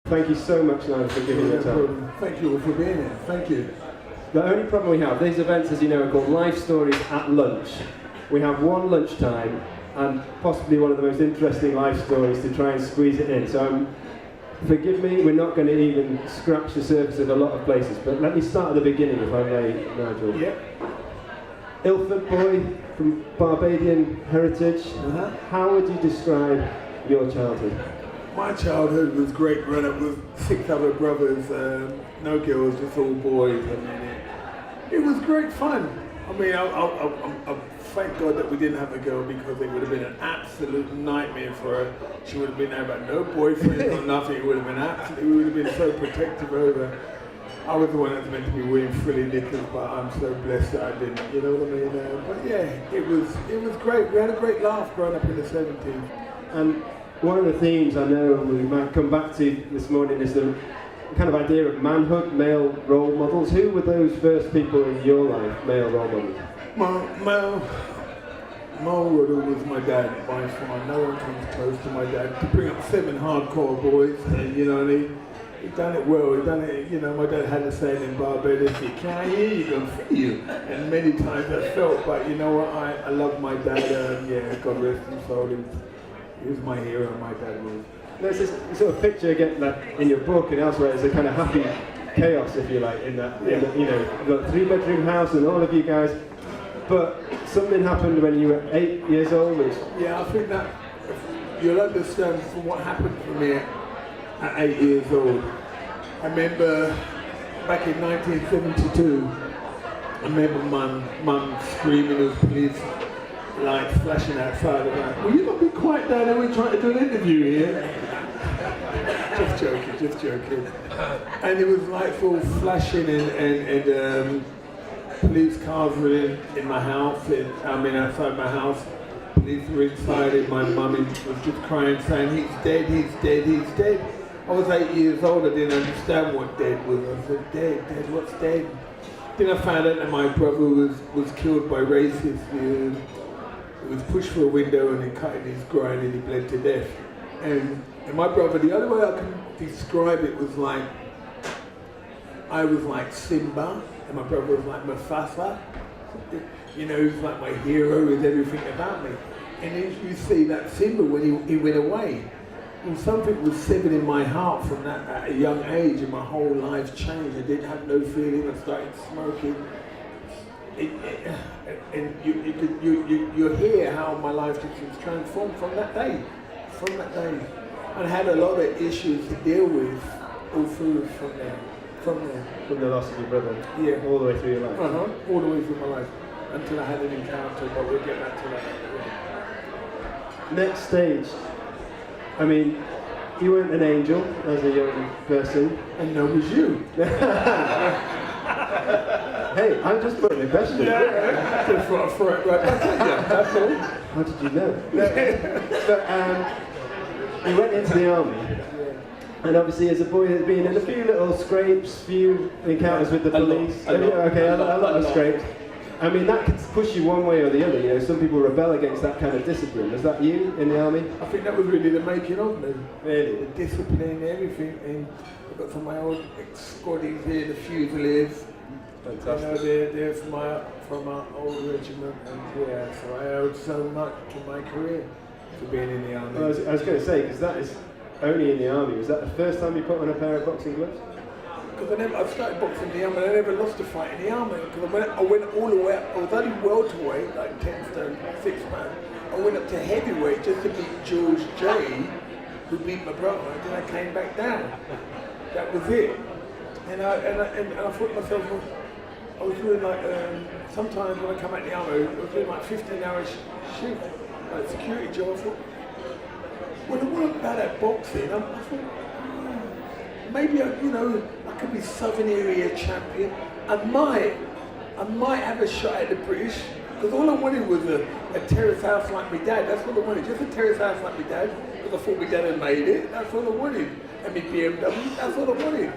Thank you so much, Nigel, for giving your time. Thank you all for being here. Thank you. The only problem we have, these events, as you know, are called Life Stories at Lunch. We have one lunchtime and possibly one of the most interesting life stories to try and squeeze it in. So forgive me, we're not going to even scratch the surface of a lot of places, but let me start at the beginning, if I may, Nigel. Yep. Ilford boy from Barbadian heritage. How would you describe your childhood? My childhood was great. Growing up with 6 other brothers, no girls, just all boys. I mean, it was great fun. I mean, I thank God that we didn't have a girl, because it would have been an absolute nightmare for her. She would have been there about no boyfriend or nothing. It would have been absolutely, we would have been so protective over her. I was the one that was meant to be wearing frilly knickers, but I'm so blessed that I didn't, you know what I mean? But yeah, it was great. We had a great laugh growing up in the 70s. And one of the themes I know we might come back to this morning is the kind of idea of manhood, male role models. Who were those first people in your life, male role models? My role model was my dad, by far. No one comes close to my dad. To bring up 7 hardcore boys, and you know, he done it well. He done it, you know, my dad had a saying in Barbados, "You can't hear, you can feel you." And many times I felt, but you know what, I love my dad, yeah, God rest his soul. He was my hero, my dad was. There's this sort of picture again that in your book and elsewhere, it's a kind of happy chaos, if you like, in that, you know, you've got a 3-bedroom house and all of you guys, but something happened when you were 8 years old. Yeah, I think that you'll understand from what happened for me at 8 years old. I remember back in 1972, I remember mum screaming, there was police lights flashing outside of her. Will you not be quiet down there, we're trying to do an interview here? Just joking. And it was lights all flashing and police cars were in my house, outside my house. Police were inside and my mum was just crying saying, he's dead, he's dead, he's dead. I was 8 years old, I didn't understand what dead was. I said, dead, what's dead? Then I found out that my brother was killed by racists. He was pushed through a window and he cut in his groin and he bled to death. And my brother, the only way I can describe it was like, I was like Simba and my brother was like Mufasa. You know, he was like my hero, he was everything about me. And as you see that Simba when he went away, well, something was severed in my heart from that at a young age, and my whole life changed. I didn't have no feeling. I started smoking. And you hear how my life just was transformed from that day. And I had a lot of issues to deal with all through from there. From the loss of your brother? Yeah. All the way through your life? All the way through my life. Until I had an encounter, but we'll get back to that. Next stage. I mean, you weren't an angel as a young person. And no was you. Hey, I'm just putting a question. Yeah, just throw it right back at you, that's all. How did you know? But you went into the army, and obviously as a boy there's been in a few little scrapes, few encounters with the police. A lot of scrapes. I mean, that could push you one way or the other, you know, some people rebel against that kind of discipline. Was that you in the army? I think that was really the making of me. Really? The discipline, everything. And I've got some of my old ex-squaddies here, the Fusiliers. Fantastic. You know, they're from our old regiment, and yeah, so I owed so much to my career for being in the army. Well, I was going to say, because that is only in the army. Was that the first time you put on a pair of boxing gloves? Because I started boxing in the army, and I never lost a fight in the army. Because I went all the way up. I was only welterweight, like 10 stone, 6 man. I went up to heavyweight just to beat George J, who beat my brother, and then I came back down. That was it. And I thought to myself, well, I was doing like, sometimes when I come out of the army, I was doing like 15-hour shift, like security job. I thought, well, it wasn't about that boxing. I thought, maybe I could be Southern Area champion. I might have a shot at the British, because all I wanted was a terrace house like my dad. That's what I wanted, just a terrace house like my dad, because I thought my dad had made it. That's all I wanted. And my BMW, that's all I wanted.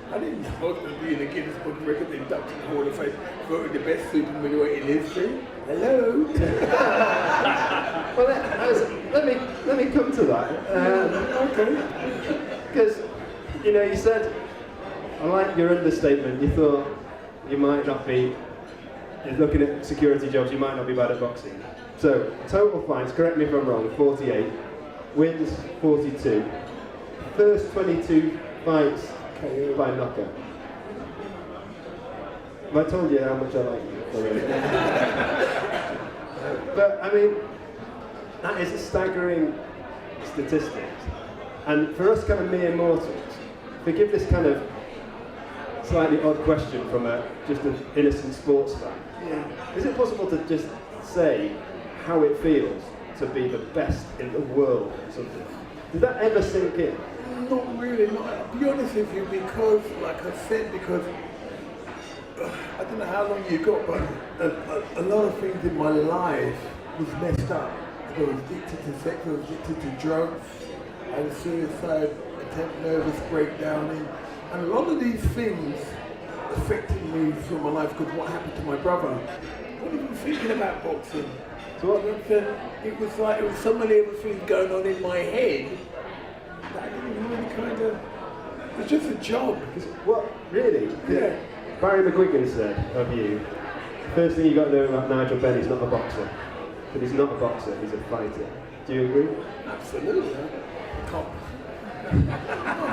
I didn't know I was going to be in the Guinness Book of Records inducted in the Hall of Fame, voted the best super-middleweight in history. Hello. Well, let me come to that. Okay. Because you said, I like your understatement, you thought you might not be, looking at security jobs, you might not be bad at boxing. So, total fights, correct me if I'm wrong, 48, wins 42, first 22 fights by knockout. Have I told you how much I like you already? But, I mean, that is a staggering statistic. And for us kind of mere mortals, forgive this kind of slightly odd question from just an innocent sports fan. Yeah. Is it possible to just say how it feels to be the best in the world or something? Did that ever sink in? Not really. I'll be honest with you, because, like I said, because I don't know how long you got, but a lot of things in my life was messed up. I was addicted to sex, I was addicted to drugs, I had a suicide attempt, nervous breakdown, and a lot of these things affected me through my life because what happened to my brother. I wasn't even thinking about boxing. So it was like, it was so many other things going on in my head that I didn't really kind of, it was just a job. What, really? Yeah. Barry McGuigan said of you, first thing you got to know about Nigel Benn, he's not a boxer. But he's not a boxer, he's a fighter. Do you agree? Absolutely. Oh,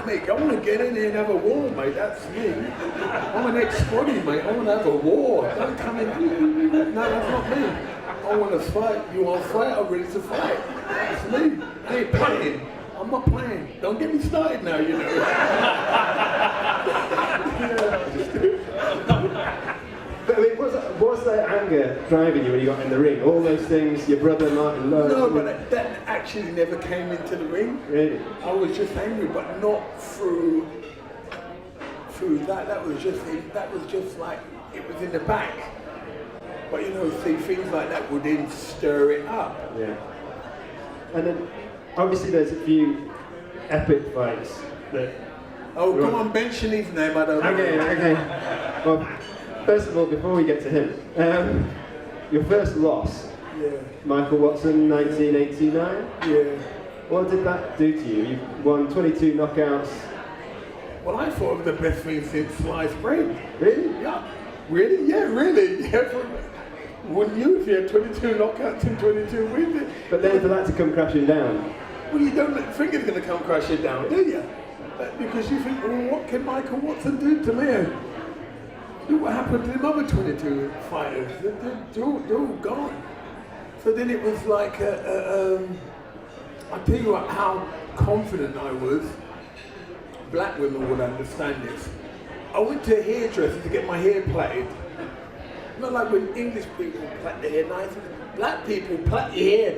mate, I want to get in here and have a war, mate. That's me. I'm an ex-squaddy, mate. I want to have a war. Don't come in. No, that's not me. I want to fight. You want to fight? I'm ready to fight. That's me. I ain't playing. I'm not playing. Don't get me started now, you know. But I mean, was that anger driving you when you got in the ring? All those things, your brother Martin Love. No, but that actually never came into the ring. Really? I was just angry, but not through that. That was just like, it was in the back. But you know, see, things like that would then stir it up. Yeah. And then, obviously, there's a few epic fights that. Oh, come on, mention his name. I don't know. Okay. Well, first of all, before we get to him, your first loss. Yeah. Michael Watson, 1989. Yeah. What did that do to you? You won 22 knockouts. Well, I thought it was the best thing since sliced bread. Really? Yeah. Really? Yeah, really. Yeah. Wouldn't you if you had 22 knockouts and 22 wins? But then for that to come crashing down. Well, you don't think it's going to come crashing down, do you? Because you think, well, what can Michael Watson do to me? Look what happened to the other 22 fighters. They're all gone. So then it was like, I'll tell you what, how confident I was. Black women would understand this. I went to a hairdresser to get my hair plaited. Not like when English people plait their hair nice. Black people plait your hair.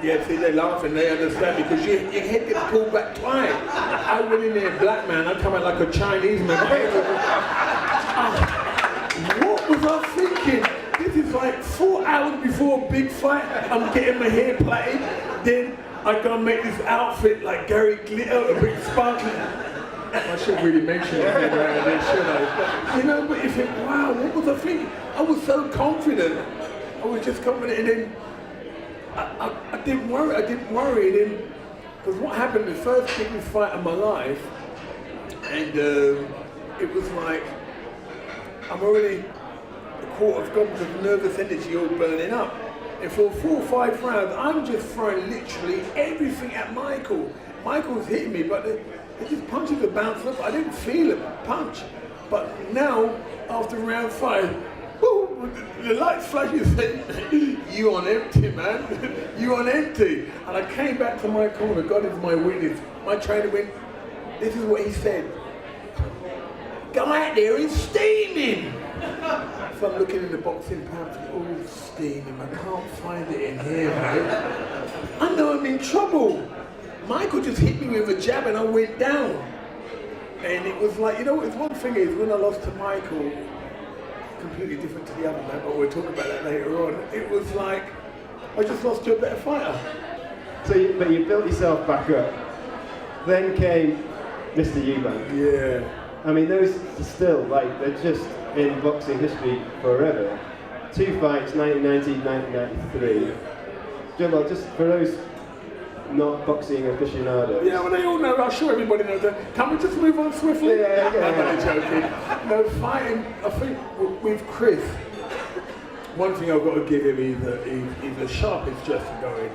Yeah, see, they laugh and they understand because your head gets pulled back twice. I went in there, black man, I come out like a Chinese man. What was I thinking? This is like 4 hours before a big fight. I'm getting my hair plaited. Then I gotta make this outfit like Gary Glitter, a bit sparkly. I should really mention it around there, should I? You know, but you think, wow, what was I thinking? I was so confident. I was just confident, and then I didn't worry. And then, because what happened, the first biggest fight of my life, and it was like, I'm already a quarter of gone because nervous energy all burning up. And for 4 or 5 rounds, I'm just throwing literally everything at Michael. Michael's hitting me, but it just punches are bouncing off. I didn't feel a punch. But now, after round 5, woo, the lights flash, you say, you on empty, man. You on empty. And I came back to my corner, God is my witness. My trainer went, this is what he said. Go out there and steam him. So I'm looking in the boxing pamphlet, all steaming. I can't find it in here, mate. I know I'm in trouble. Michael just hit me with a jab and I went down. And it was like, you know, it's one thing is when I lost to Michael, completely different to the other man, but we'll talk about that later on. It was like, I just lost to a better fighter. So, but you built yourself back up. Then came Mr. Eubank. Yeah. I mean, those are still, like, they're just in boxing history forever. 2 fights, 1990, 1993. Well, just for those not boxing aficionado. Yeah, well, they all know. I'm sure everybody knows that. Can we just move on swiftly? Yeah. I'm only joking. No, fighting. I think with Chris, one thing I've got to give him is he's the sharpest dresser going.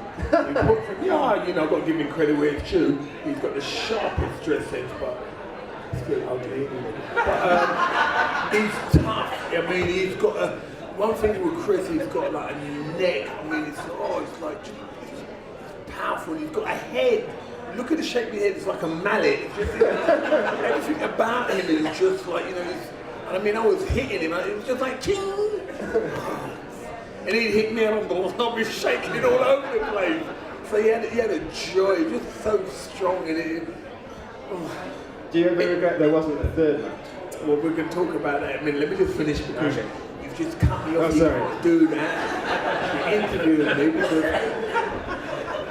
Yeah, you know, I've got to give him credit where it's due. He's got the sharpest dress sense, but still ugly. But he's tough. I mean, he's got a. One thing with Chris, he's got like a neck. I mean, it's like it's powerful. He's got a head. Look at the shape of his head. It's like a mallet. It's just, everything about him is just like, you know. And I mean, I was hitting him. It was just like ting. And he'd hit me on the lob, he's shaking all over the place. So he had a joy, just so strong in it. Do you ever regret there wasn't a third match? Well, we can talk about that in a minute. Let me just finish because you've just cut me off. Oh, you sorry. can't do that. You're interviewing me because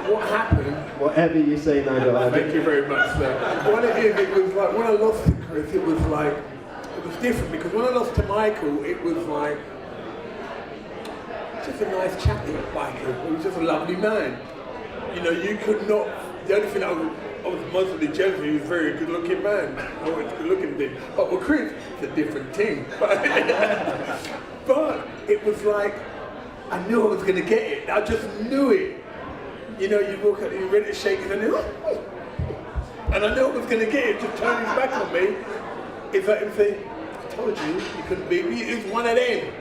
what happened? Whatever you say, Nigel. Thank you very much, sir. What it is, it was like when I lost to Chris, it was different because when I lost to Michael, it was like just a nice chappy, Michael. He was just a lovely man. You know, you could not. The only thing I was mostly jealous of, he was a very good-looking man. I was a good-looking thing. But with Chris, it's a different thing. But it was like I knew I was going to get it. I just knew it. You know, you walk out, you're ready to shake it, and I knew I was going to get it. Just turn his back on me. It's like him saying, "I told you, you couldn't beat me." It was one of them.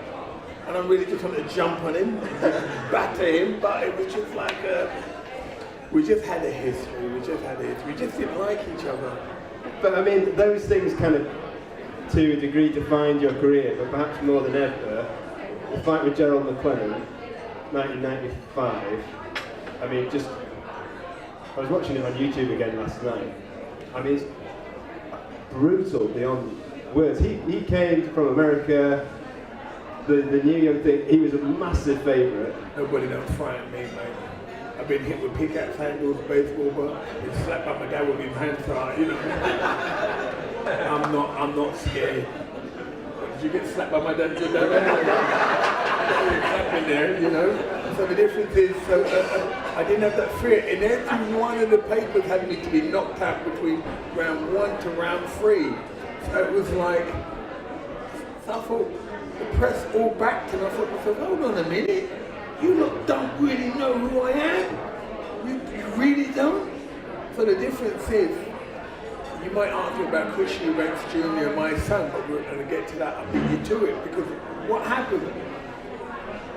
And I really just wanted to jump on him, batter him, but it was just like, we just had a history, we just didn't like each other. But I mean, those things kind of, to a degree, defined your career, but perhaps more than ever, the fight with Gerald McLennan, 1995, I mean, I was watching it on YouTube again last night. I mean, it's brutal beyond words. He came from America. The new young thing, he was a massive favourite. Nobody don't frighten me, mate. I've been hit with pickaxe handles, baseball bat, been slapped by my dad with his hands out, you know. I'm not scared. Did you get slapped by my dad? Your dad? Happened there, you know. So the difference is, I didn't have that fear. And every one of the papers had me to be knocked out between round 1 to round 3. So it was like, so I thought, the press all backed and I thought to myself, hold on a minute, you lot don't really know who I am? You really don't? So the difference is, you might argue about Christian Eubanks Jr., my son, but we're going to get to that, I'll beat you to it, because what happened,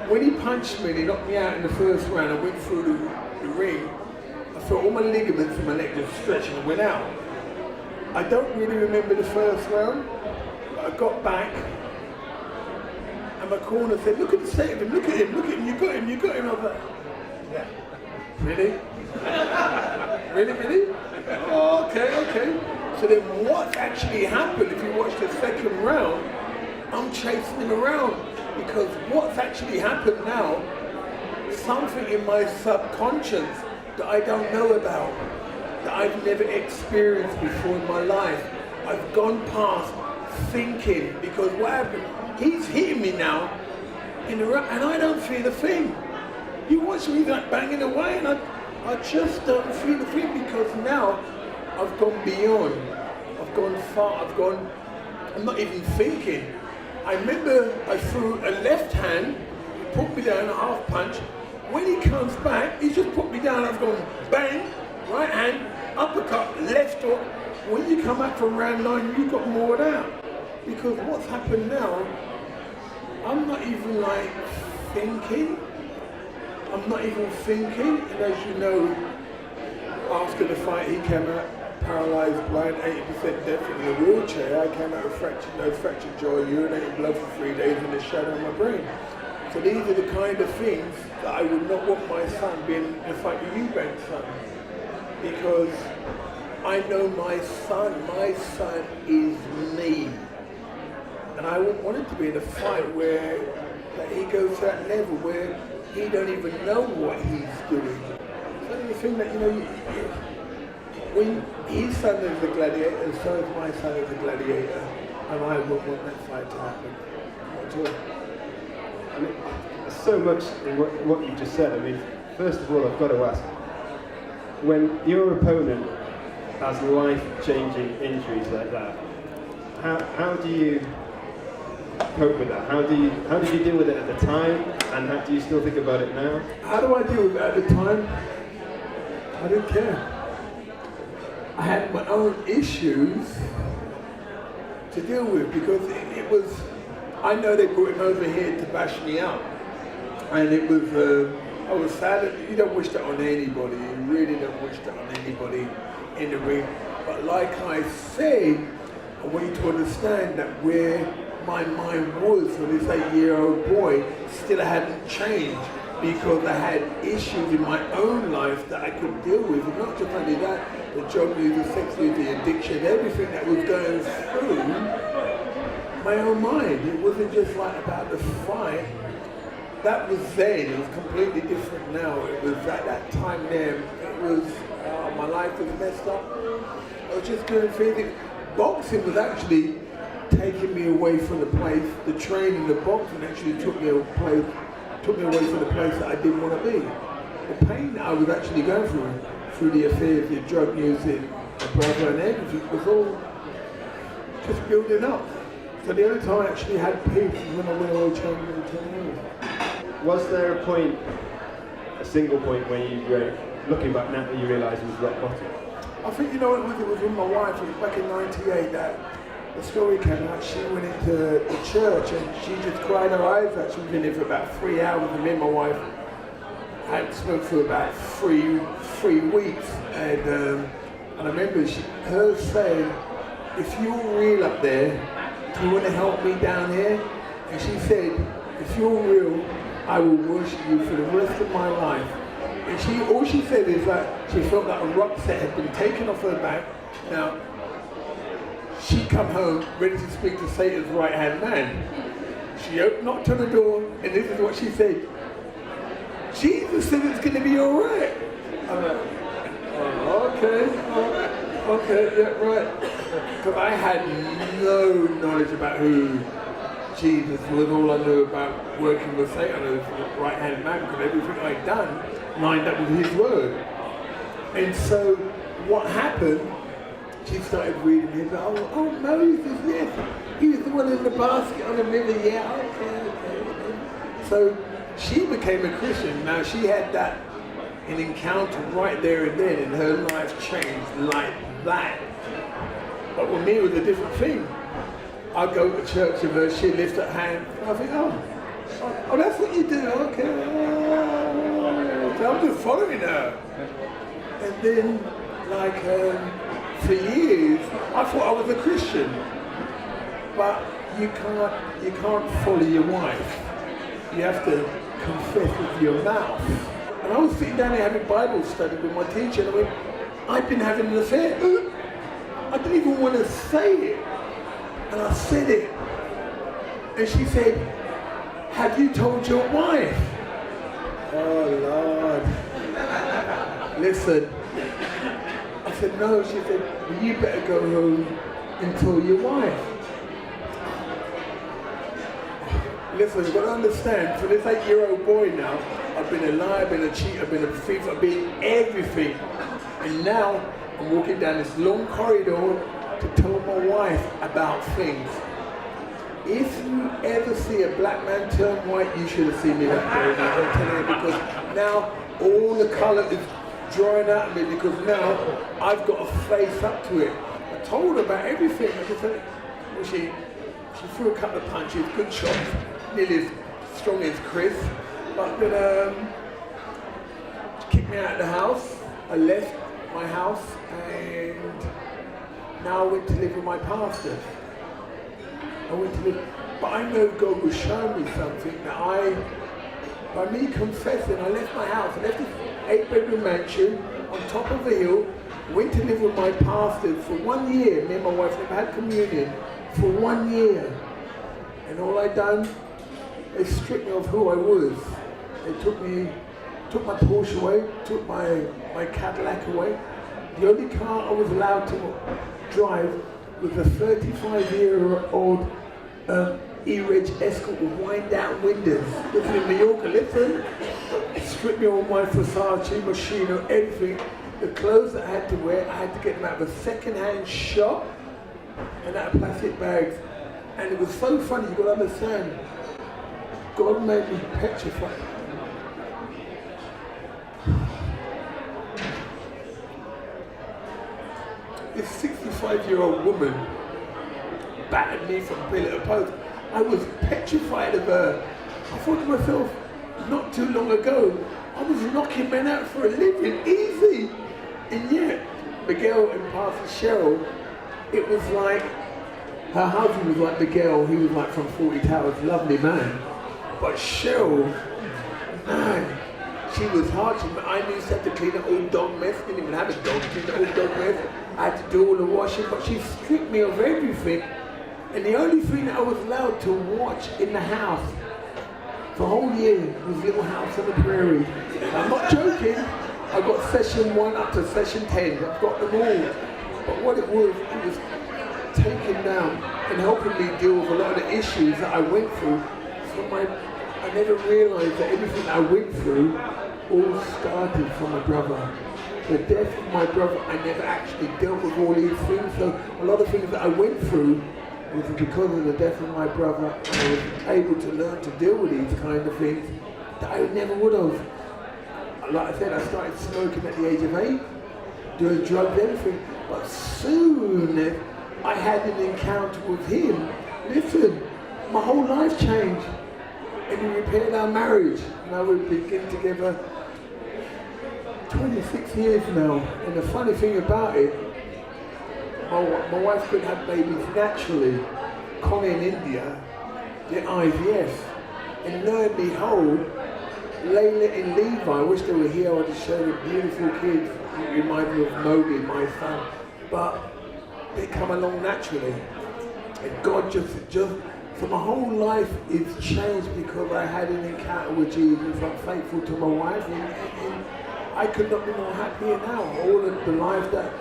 when he punched me and he knocked me out in the first round, I went through the ring, I felt all my ligaments in my neck just stretching and went out. I don't really remember the first round, but I got back, and my corner said, look at the state of him, look at him, you got him. I was like, yeah. Really? Really? Oh, okay. So then what actually happened, if you watch the second round, I'm chasing him around, because what's actually happened now, something in my subconscious that I don't know about, that I've never experienced before in my life. I've gone past thinking, because what happened, he's hitting me now, and I don't feel a thing. You watch me like banging away, and I just don't feel a thing, because now I've gone beyond. I've gone far. I'm not even thinking. I remember I threw a left hand, he put me down, a half punch. When he comes back, he just put me down. I've gone bang, right hand, uppercut, left hook. When you come back from round 9, you've got more out. Because what's happened now, I'm not even like thinking. And as you know, after the fight, he came out paralysed, blind, 80% deaf in a wheelchair. I came out with fractured jaw, urinating blood for 3 days in the shadow of my brain. So these are the kind of things that I would not want my son being in a fight with Eubank's son. Because I know my son is me. And I wouldn't want him to be in a fight where he goes to that level where he don't even know what he's doing. So the thing that, you know, when his son is a gladiator, and so is my son is a gladiator, and I wouldn't want that fight to happen. Not at all. I mean, there's so much in what you just said. I mean, first of all, I've got to ask, when your opponent has life-changing injuries like that, how do you cope with that? How did you deal with it at the time, and how do you still think about it now? How do I deal with it at the time? I didn't care. I had my own issues to deal with because it was, I know they brought him over here to bash me up, and it was, I was sad that you don't wish that on anybody, you really don't wish that on anybody in the ring, but like I said, I want you to understand that where my mind was for this 8-year-old boy still hadn't changed, because I had issues in my own life that I could deal with, and not just only that, the drug use, the sex use, the addiction, everything that was going through my own mind. It wasn't just like about the fight. That was then, it was completely different now. It was at that time there, it was, my life was messed up. I was just doing things. Boxing was actually taking me away from the place. The training, the boxing actually took me away from the place that I didn't want to be. The pain that I was actually going through the affairs, the drug using, my brother and everything, was all just building up. So the only time I actually had peace was when I went World Champion in 10 years. Was there a point, a single point, where you were looking back now that you realised it was rock bottom? I think, you know, it was with my wife. It was back in '98 that the story came out. She went into the church and she just cried her eyes out. She was in there for about 3 hours, and me and my wife hadn't smoked for about three weeks. And I remember her saying, "If you're real up there, do you want to help me down here?" And she said, "If you're real, I will worship you for the rest of my life." And all she said is that she felt that a rucksack had been taken off her back. Now, she come home ready to speak to Satan's right-hand man. She knocked on the door, and this is what she said: "Jesus said it's going to be all right." I'm like, "Oh, okay, yeah, right." Because I had no knowledge about who Jesus was. All I knew about working with Satan as the right-hand man, because everything I'd done lined up with his word. And so what happened, she started reading his, oh Moses, yes, he was the one in the basket on the river, yeah, okay. So she became a Christian. Now she had an encounter right there and then, and her life changed like that. But with me it was a different thing. I'd go to church with her, she'd lift her hand, I think, oh, that's what you do, okay. So I'm just following her. And then, like, for years, I thought I was a Christian. But you can't follow your wife. You have to confess with your mouth. And I was sitting down there having Bible study with my teacher, and I went, I've been having an affair. I didn't even want to say it. And I said it. And she said, "Have you told your wife?" Oh Lord. Listen. I said, "No." She said, "Well, you better go home and tell your wife." Listen, you've got to understand, for this 8-year-old boy now, I've been a liar, I've been a cheat, I've been a thief, I've been everything. And now I'm walking down this long corridor to tell my wife about things. If you ever see a black man turn white, you should have seen me that day. I'm telling you, because now all the colour is drying out of me, because now I've got to face up to it. I told her about everything. I just said, well, she threw a couple of punches, good shots, nearly as strong as Chris. But then she kicked me out of the house. I left my house, and now I went to live with my pastor. But I know God was showing me something that by me confessing, I left my house, I left this 8-bedroom mansion on top of a hill, went to live with my pastor for 1 year. Me and my wife never had communion for 1 year. And all I done, they stripped me of who I was. They took my Porsche away, took my Cadillac away. The only car I was allowed to drive was a 35-year-old E-Reg Escort with wind-down windows. Listen, in New York, listen. Stripped me all my Versace, Machino, everything. the clothes that I had to wear, I had to get them out of a second-hand shop and out of plastic bags. And it was so funny, you got to understand, God made me petrified. This 65-year-old woman battered me from pillar to post. I was petrified of her. I thought to myself, not too long ago, I was knocking men out for a living, easy. And yet, Miguel and Pastor Cheryl, it was like, her husband was like Miguel, he was like from 40 Towers, lovely man. But Cheryl, man, she was hard. I used to have to clean the old dog mess, didn't even have a dog, clean the old dog mess. I had to do all the washing, but she stripped me of everything. And the only thing that I was allowed to watch in the house for a whole year was Little House on the Prairie. I'm not joking. I got session 1 up to session 10. I've got them all. But what it was taking down and helping me deal with a lot of the issues that I went through. So I never realised that everything I went through all started from my brother. The death of my brother, I never actually dealt with all these things. So a lot of things that I went through was because of the death of my brother. I was able to learn to deal with these kind of things that I never would have. Like I said, I started smoking at the age of 8, doing drugs, everything. But soon I had an encounter with him. Listen, my whole life changed. And we repaired our marriage. Now we've been together 26 years now. And the funny thing about it, my wife couldn't have babies naturally. Connie in India did IVF. And lo and behold, Layla and Levi, I wish they were here, I would have shown the beautiful kids. It reminds me of Mowgli, my son. But they come along naturally. And God just so my whole life is changed because I had an encounter with Jesus. I'm faithful to my wife, and I could not be more happier now. All of the life that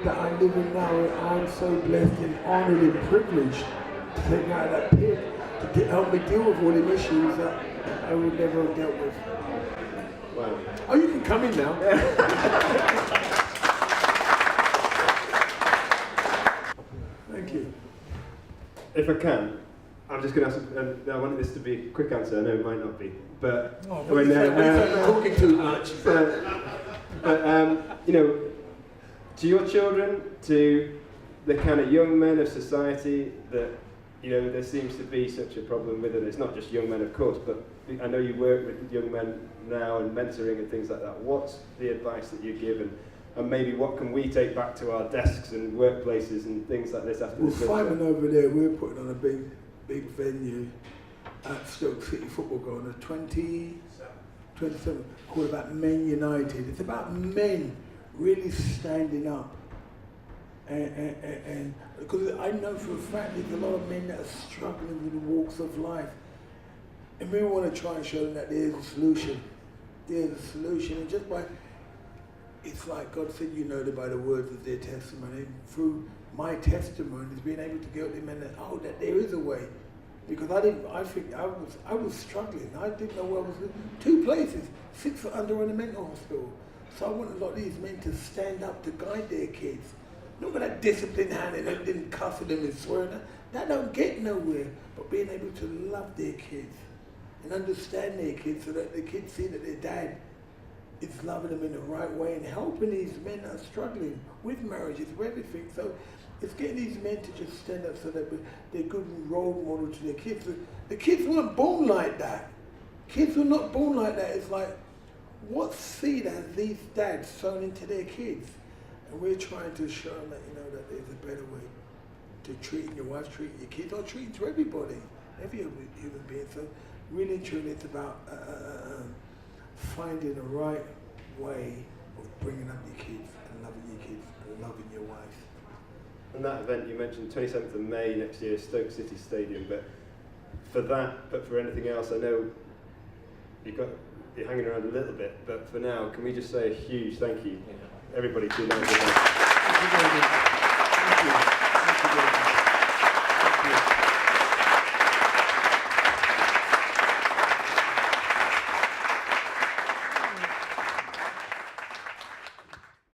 I live in now, I'm so blessed and honored and privileged to take me out of that pit, to help me deal with all the issues that I would never have dealt with. Wow. Oh, you can come in now. Thank you. If I can, I'm just going to ask, and I want this to be a quick answer, I know it might not be, but when talking too much. You know, to your children, to the kind of young men of society that, you know, there seems to be such a problem with it. It's not just young men, of course, but I know you work with young men now and mentoring and things like that. What's the advice that you give, and maybe what can we take back to our desks and workplaces and things like this after this? Well, Simon over there, we're putting on a big venue at Stoke City Football Ground on the 27th, called about Men United. It's about men really standing up. And because I know for a fact there's a lot of men that are struggling with the walks of life. And we want to try and show them that there's a solution. There's a solution. And just by, it's like God said, you know them by the words of their testimony. Through my testimony is being able to get them in that there is a way. Because I was struggling. I didn't know where I was living. 2 places, 6 foot under in a mental hospital. So I want a lot of these men to stand up to guide their kids. Not with that disciplined hand and then cussing them and swearing. That don't get nowhere. But being able to love their kids and understand their kids so that the kids see that their dad is loving them in the right way and helping these men that are struggling with marriages, with everything. So it's getting these men to just stand up so that they're good role model to their kids. The kids weren't born like that. Kids were not born like that. It's like, what seed has these dads sown into their kids? And we're trying to show them that, you know, that there's a better way to treat your wife, treat your kids, or treat to everybody, every human being. So really and truly it's about finding the right way of bringing up your kids and loving your kids and loving your wife. And that event you mentioned, 27th of May next year, Stoke City Stadium, but for anything else, I know you're hanging around a little bit, but for now, can we just say a huge thank you, everybody, to you.